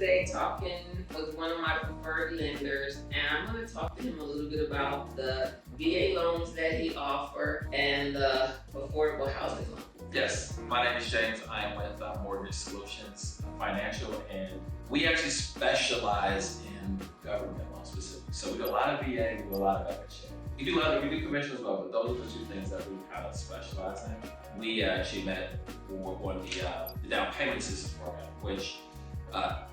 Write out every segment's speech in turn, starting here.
today talking with one of my preferred lenders, and I'm going to talk to him a little bit about the VA loans that he offers and the affordable housing loan. Yes, my name is James. I am with Mortgage Solutions Financial, and we actually specialize in government loans specifically. So we do a lot of VA, we do a lot of FHA. We do commercial as well, but those are the two things that we kind of specialize in. We actually met on the down payment assistance program, which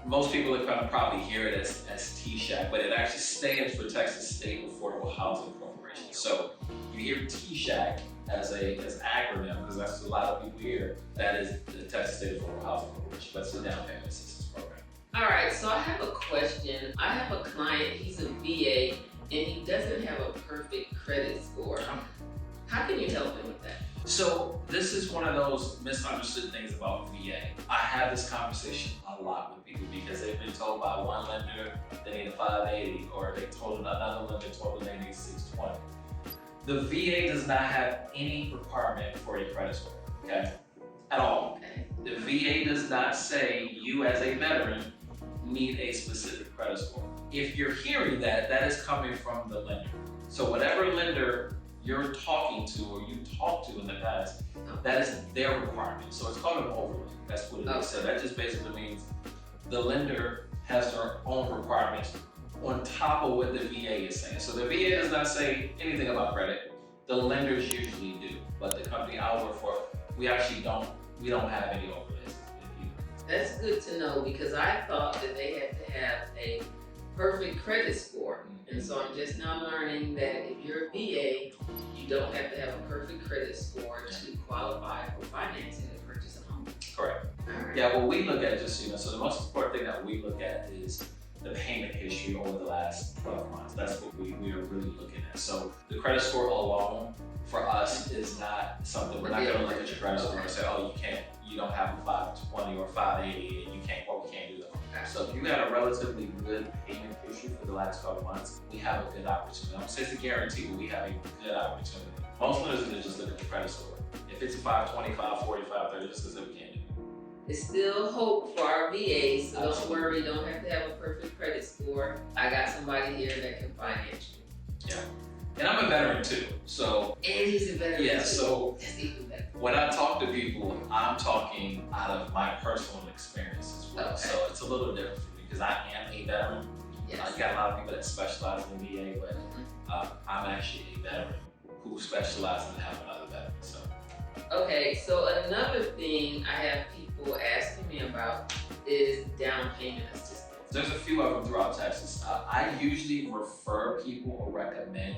most people are going to probably hear it as TSHACK, but it actually stands for Texas State Affordable Housing Corporation. So you hear TSHACK as an acronym, because that's what a lot of people hear. That is the Texas State Affordable Housing Corporation. That's the down payment assistance program. All right, so I have a question. I have a client, he's a VA, and he doesn't have a perfect credit score. How can you help him with that? So this is one of those misunderstood things about VA. I have this conversation a lot with people because they've been told by one lender they need a 580, or they told another lender told them they need 620. The VA does not have any requirement for a credit score, okay? At all. Okay. The VA does not say you as a veteran need a specific credit score. If you're hearing that, that is coming from the lender. So whatever lender you're talking to or you talked to in the past, that is their requirement. So it's called an overlay. That's what it is. So that just basically means the lender has their own requirements on top of what the VA is saying. So the VA does not say anything about credit. The lenders usually do, but the company I work for, we don't have any overlays. That's good to know, because I thought that they had to have a perfect credit score. And so I'm just now learning that if you're a VA, you don't have to have a perfect credit score to qualify for financing to purchase a home. Correct. All right. Yeah, what we look at, just so you know, so the most important thing that we look at is the payment history over the last 12 months. That's what we are really looking at. So the credit score alone for us is not something, we're not going to look at your credit score and say, oh, you don't have a 520 or 580 and we can't do that. So if you got a relatively good payment history for the last 12 months, we have a good opportunity. I don't say it's a guarantee, but we have a good opportunity. Most lenders are going to just look at the credit score. If it's a 520, 540, 530, just because we can't do it. There's still hope for our VAs, so Absolutely. don't worry, you don't have to have a perfect credit score. I got somebody here that can finance you. Yeah. And I'm a veteran too, so. And he's a veteran Yeah, too. so. That's even better. When I talk to people, I'm talking out of my personal experience as well. Okay. So it's a little different for me because I am a veteran. Yes. You got a lot of people that specialize in VA, but I'm actually a veteran who specializes in helping other veterans. So. Okay, so another thing I have people asking me about is down payment assistance. There's a few of them throughout Texas. I usually refer people or recommend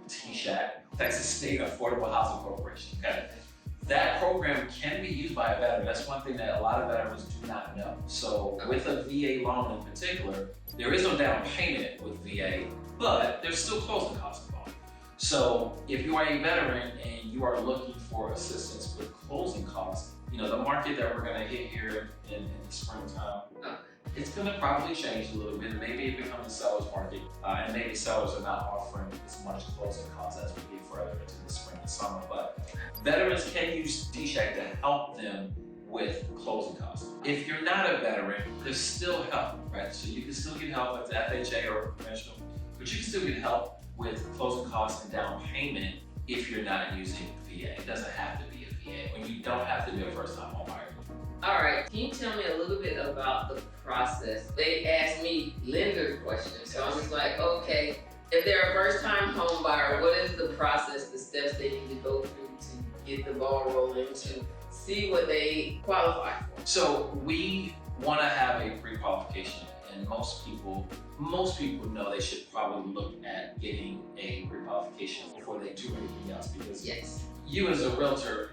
TSHACK, Texas State Affordable Housing Corporation. Okay? That program can be used by a veteran. That's one thing that a lot of veterans do not know. So with a VA loan in particular, there is no down payment with VA, but there's still closing costs involved. So if you are a veteran and you are looking for assistance with closing costs, the market that we're gonna hit here in the springtime, it's gonna probably change a little bit. Maybe it becomes a seller's market, and maybe sellers are not offering as much closing costs as we get further into the spring and summer. But veterans can use TSHACK to help them with closing costs. If you're not a veteran, there's still help, right? So you can still get help with the FHA or conventional, but you can still get help with closing costs and down payment if you're not using VA. It doesn't have to be a VA, and you don't have to be a first-time home buyer. All right, can you tell me a little bit about the process? They asked me lender questions, so I'm just like, okay, if they're a first-time home buyer, what is the process, the steps they need to go through to get the ball rolling, to see what they qualify for? So we want to have a pre-qualification, and most people know they should probably look at getting a pre-qualification before they do anything else, because yes, you as a realtor,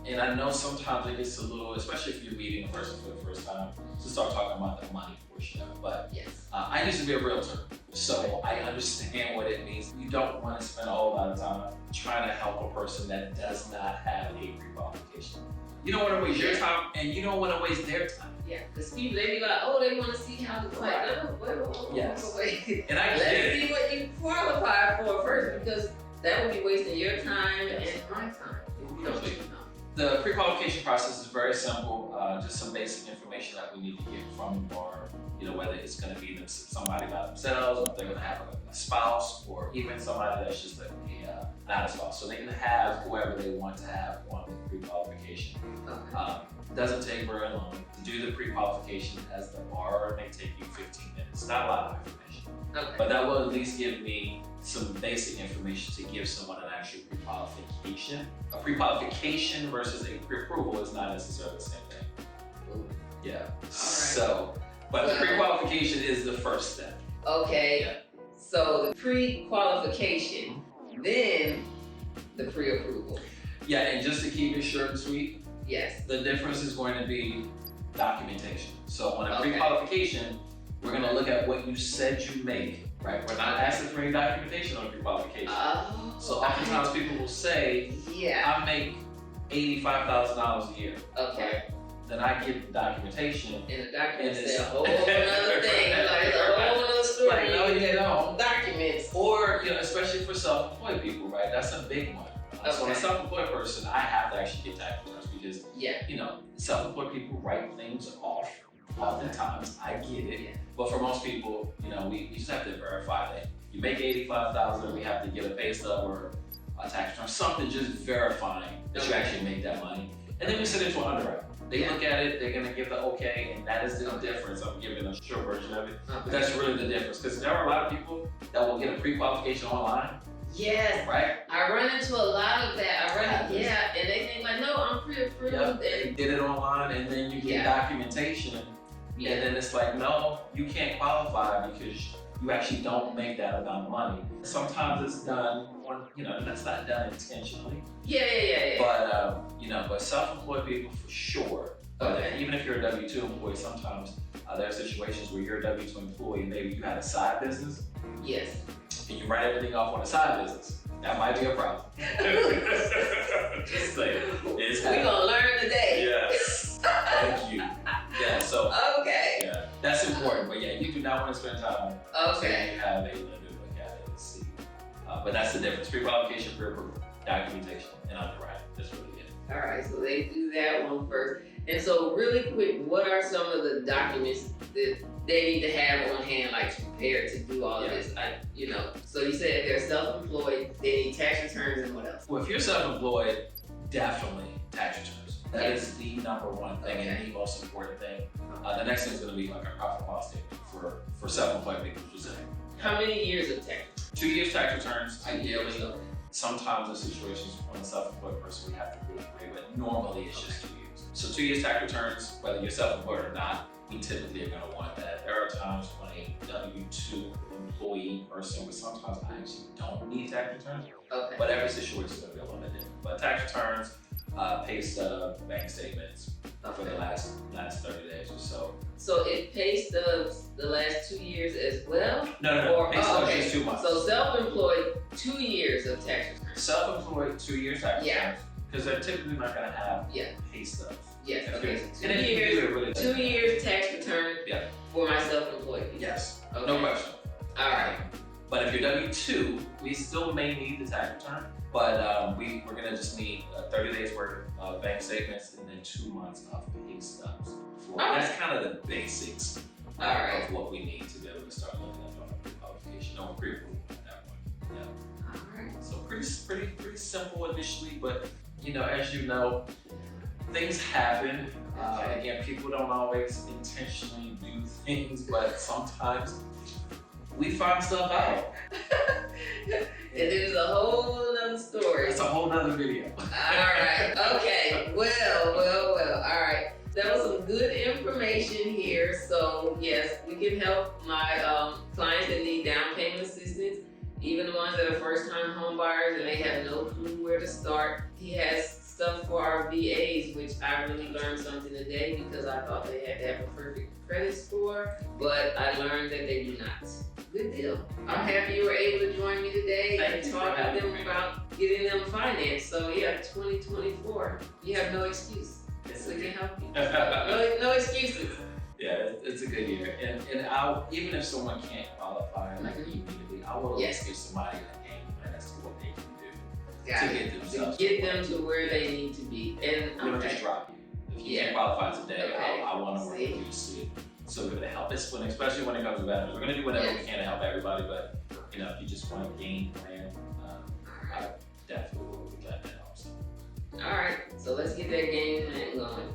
and I know sometimes it gets a little, especially if you're meeting a person for the first time, to start talking about the money portion of it. But yes. I used to be a realtor, so I understand what it means. You don't want to spend a whole lot of time trying to help a person that does not have a pre-qualification. You don't want to waste your time, and you don't want to waste their time. Yeah, because people, they be like, oh, they want to see how it's like. No, Yes. wait. And I Let's get it. see what you qualify for first, because that would be wasting your time and my time if you don't know. The pre-qualification process is very simple. just some basic information that we need to get from the bar. Whether it's going to be somebody by themselves, or if they're going to have a spouse, or even somebody that's just not a spouse. So they can have whoever they want to have on the pre-qualification. Okay. Doesn't take very long. To do the pre-qualification as the bar may take you 15 minutes. Not a lot of information. Okay. But that will at least give me some basic information to give someone an actual pre-qualification. A pre-qualification versus a pre-approval is not necessarily the same thing. Ooh. Yeah. All right. So, but the pre-qualification is the first step. Okay. Yeah. So the pre-qualification, then the pre-approval. Yeah, and just to keep it short and sweet, Yes. the difference is going to be documentation. So on a Okay. pre-qualification, we're going to look at what you said you make, right? We're not asking for any documentation on pre-qualification. Oh. So oftentimes people will say, Yeah. I make $85,000 a year. Okay. Then I get the documentation. And the documents And say a it's- whole other thing. Like it's a whole other story. Like, no, you don't. Documents. Or, especially for self-employed people, right? That's a big one. So on a Okay. self-employed person, I have to actually get tax returns because, Yeah. self-employed people write things off. Oftentimes, I get it. Yeah. But for most people, we just have to verify that you make $85,000, we have to get a pay stub or a tax return, something just verifying that you actually made that money. And then we send it to an underwriter. They look at it, they're gonna give the okay, and that is the difference. I'm giving a short version of it, but that's really the difference. Because there are a lot of people that will get a pre-qualification online, Yes. right? I run into a lot of that. Happens. And they think like, no, I'm pre-approved. Yep. They And did it online, and then you get documentation, and then it's like, no, you can't qualify because you actually don't make that amount of money. Sometimes it's done on, that's not done intentionally. Yeah. But self-employed people for sure. Okay. Even if you're a W-2 employee, sometimes there are situations where you're a W-2 employee, maybe you had a side business, Yes. and you write everything off on a side business. That might be a problem. Just saying. It's We're gonna learn today. Yes. Thank you. Yeah, so Okay. yeah, that's important. But yeah, you do not want to spend time Okay. you have a lender look at it and see. But that's the difference. Pre-qualification, pre-approval, documentation, and underwriting. That's really it. All right. So they do that one first. And so really quick, what are some of the documents that they need to have on hand, like prepared to do all of this? So you said if they're self-employed, they need tax returns and what else? Well, if you're self-employed, definitely tax returns. That is the number one thing and the most important thing. The next thing is going to be like a profit and loss statement for self-employed people specifically. How many years of tax? 2 years tax returns, ideally. Okay. Sometimes in situations when a self-employed person we have to do 3, but normally it's just 2 years. So 2 years tax returns, whether you're self-employed or not, we typically are going to want that. There are times when a W-2 employee person, but sometimes I actually don't need tax returns. Okay. But every situation is going to be a little bit different. But tax returns, pay stub, bank statements for the last 30 days or so. So it pay stubs the last 2 years as well? No. Pay stubs okay. just 2 months. So self-employed, 2 years of tax returns. Self-employed, 2 years tax Yeah. returns. Because they're typically not going to have Yeah. pay stubs. Yes. And Okay. if So you 2 do years. it really 2 years tax return. Yeah. For my self-employed people. Yes. Okay. No question. All right. But if you're W-2, we still may need the tax return, but we're gonna just need 30 days worth of bank statements and then 2 months of pay stubs. That's kind of the basics of what we need to be able to start looking at on a pre-qualification or pre-approval at that point. Yeah. All right. So pretty simple initially, but as you know, things happen. Again, people don't always intentionally do things, but sometimes we find stuff out. And there's a whole nother story. It's a whole nother video. Alright, okay. Well. Alright. That was some good information here. So yes, we can help my clients that need down payment assistance, even the ones that are first time home buyers and they have no clue where to start. He has stuff for our VAs, which I really learned something today because I thought they had to have a perfect credit score, but I learned that they do not. Good deal. I'm happy you were able to join me today and talk with them about getting them financed. So yeah, 2024, you have no excuse. So we can help you. No excuses. Yeah, it's a good year. And even if someone can't qualify like immediately, I will always give somebody a game plan as to what they can do to get themselves to get them to where they need to be. And we don't just drop you. If you can't qualify today. Okay. I want to work with you so we're gonna help us especially when it comes to veterans. We're gonna do whatever we can to help everybody, but you know, if you just want a game plan, I definitely will do that to help. All right, so let's get that game plan going.